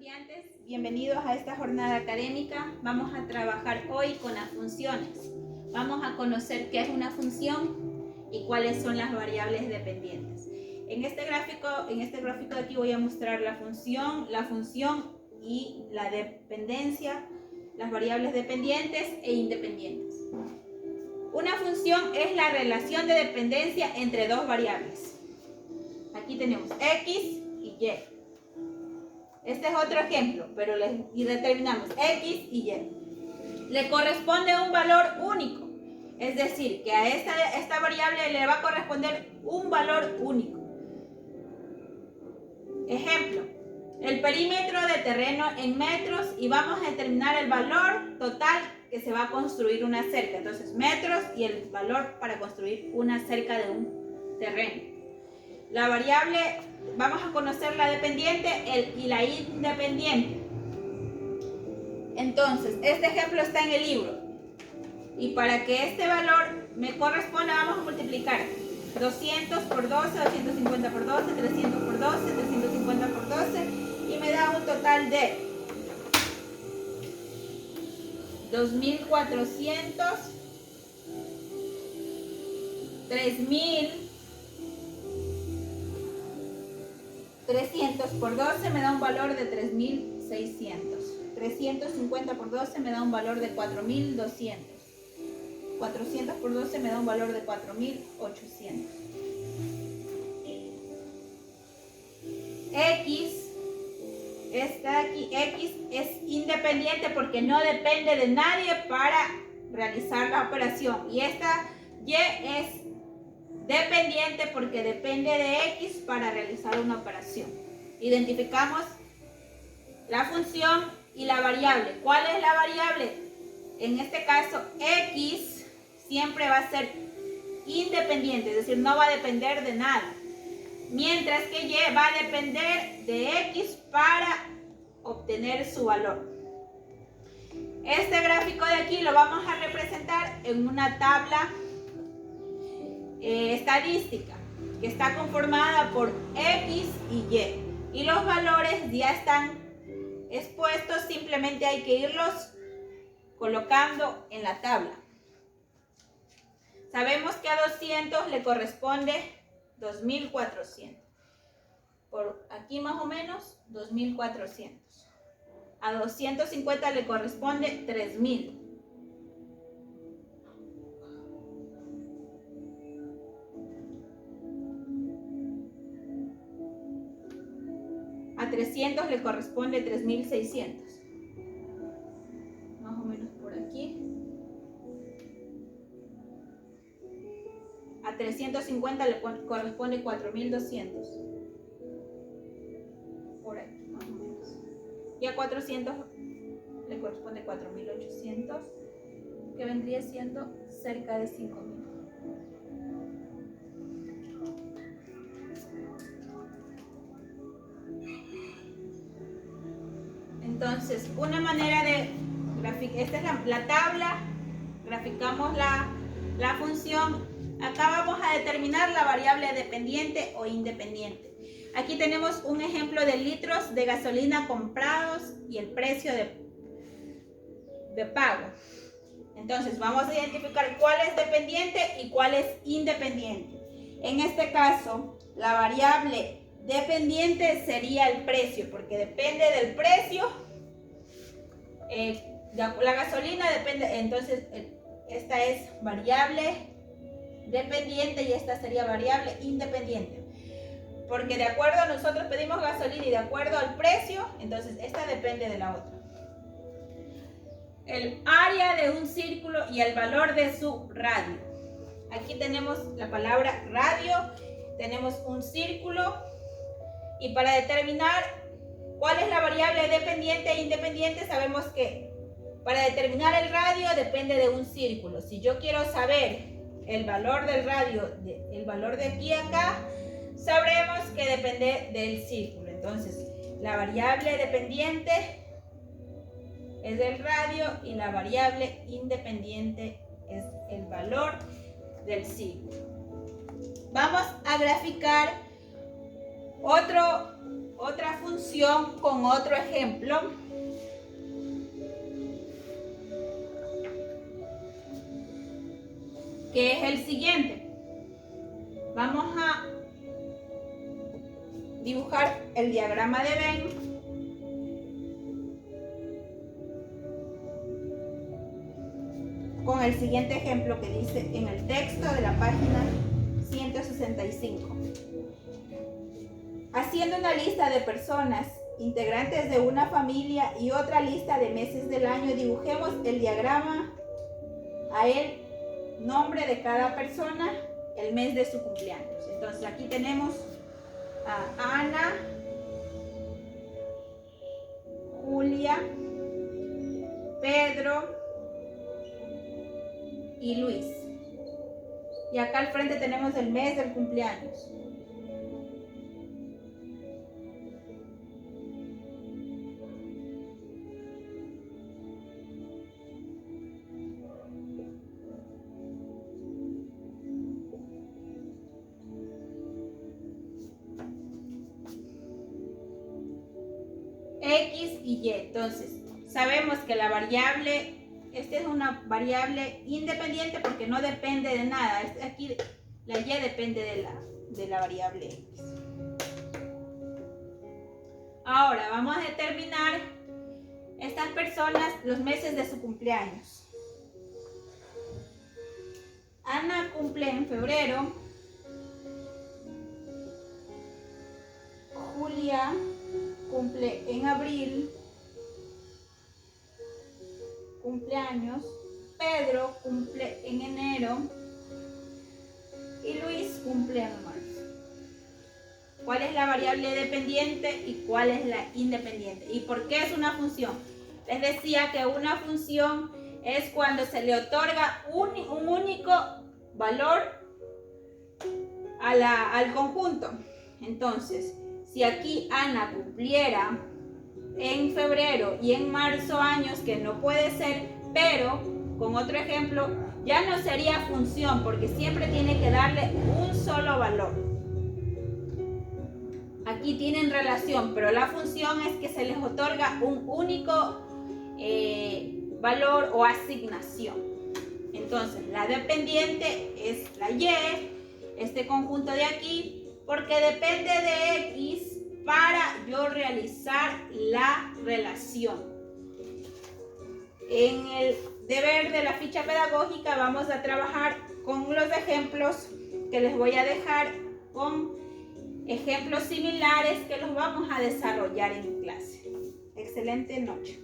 estudiantes, bienvenidos a esta jornada académica. Vamos a trabajar hoy con las funciones. Vamos a conocer qué es una función y cuáles son las variables dependientes. En este gráfico de aquí voy a mostrar la función y la dependencia, las variables dependientes e independientes. Una función es la relación de dependencia entre dos variables. Aquí tenemos X y Y. Este es otro ejemplo, pero determinamos X y Y. Le corresponde un valor único, es decir, que a esta variable le va a corresponder un valor único. Ejemplo, el perímetro de terreno en metros y vamos a determinar el valor total que se va a construir una cerca. Entonces, metros y el valor para construir una cerca de un terreno. La variable, vamos a conocer la dependiente y la independiente. Entonces, este ejemplo está en el libro. Y para que este valor me corresponda, vamos a multiplicar 200 por 12, 250 por 12, 300 por 12, 350 por 12 y me da un total de 2400, 3300 por 12 me da un valor de 3600. 350 por 12 me da un valor de 4200. 400 por 12 me da un valor de 4800. X está aquí. X es independiente porque no depende de nadie para realizar la operación. Y esta Y es dependiente porque depende de X para realizar una operación. Identificamos la función y la variable. ¿Cuál es la variable? En este caso, X siempre va a ser independiente, es decir, no va a depender de nada. Mientras que Y va a depender de X para obtener su valor. Este gráfico de aquí lo vamos a representar en una tabla estadística que está conformada por X y Y. Y los valores ya están expuestos, simplemente hay que irlos colocando en la tabla. Sabemos que a 200 le corresponde 2400. Por aquí más o menos 2400. A 250 le corresponde 3000. A 300 le corresponde 3600. Más o menos por aquí. A 350 le corresponde 4200. Por aquí, más o menos. Y a 400 le corresponde 4800, que vendría siendo cerca de 5000. Entonces, una manera de graficar, esta es la tabla, graficamos la función. Acá vamos a determinar la variable dependiente o independiente. Aquí tenemos un ejemplo de litros de gasolina comprados y el precio de pago. Entonces vamos a identificar cuál es dependiente y cuál es independiente. En este caso, la variable dependiente sería el precio, porque depende del precio. La gasolina depende, entonces esta es variable dependiente y esta sería variable independiente. Porque de acuerdo a nosotros pedimos gasolina y de acuerdo al precio, entonces esta depende de la otra. El área de un círculo y el valor de su radio. Aquí tenemos la palabra radio, tenemos un círculo y para determinar cuál es la variable dependiente e independiente sabemos que para determinar el radio depende de un círculo. Si yo quiero saber el valor del radio, el valor de aquí a acá, sabremos que depende del círculo. Entonces, la variable dependiente es el radio y la variable independiente es el valor del círculo. Vamos a graficar otro otra función con otro ejemplo. Que es el siguiente. Vamos a dibujar el diagrama de Venn. Con el siguiente ejemplo que dice en el texto de la página 165. Haciendo una lista de personas integrantes de una familia y otra lista de meses del año, dibujemos el diagrama a el nombre de cada persona, el mes de su cumpleaños. Entonces aquí tenemos a Ana, Julia, Pedro y Luis. Y acá al frente tenemos el mes del cumpleaños. X y Y. Entonces, sabemos que la variable, esta es una variable independiente porque no depende de nada. Aquí la Y depende de la variable X. Ahora vamos a determinar estas personas, los meses de su cumpleaños. Ana cumple en febrero. Julia cumple en abril, cumpleaños. Pedro cumple en enero y Luis cumple en marzo. ¿Cuál es la variable dependiente y cuál es la independiente? ¿Y por qué es una función? Les decía que una función es cuando se le otorga un único valor al conjunto. Entonces, si aquí Ana cumpliera en febrero y en marzo años, que no puede ser, pero con otro ejemplo, ya no sería función porque siempre tiene que darle un solo valor. Aquí tienen relación, pero la función es que se les otorga un único valor o asignación. Entonces, la dependiente es la Y, este conjunto de aquí, porque depende de X para yo realizar la relación. En el deber de la ficha pedagógica vamos a trabajar con los ejemplos que les voy a dejar, con ejemplos similares que los vamos a desarrollar en clase. Excelente noche.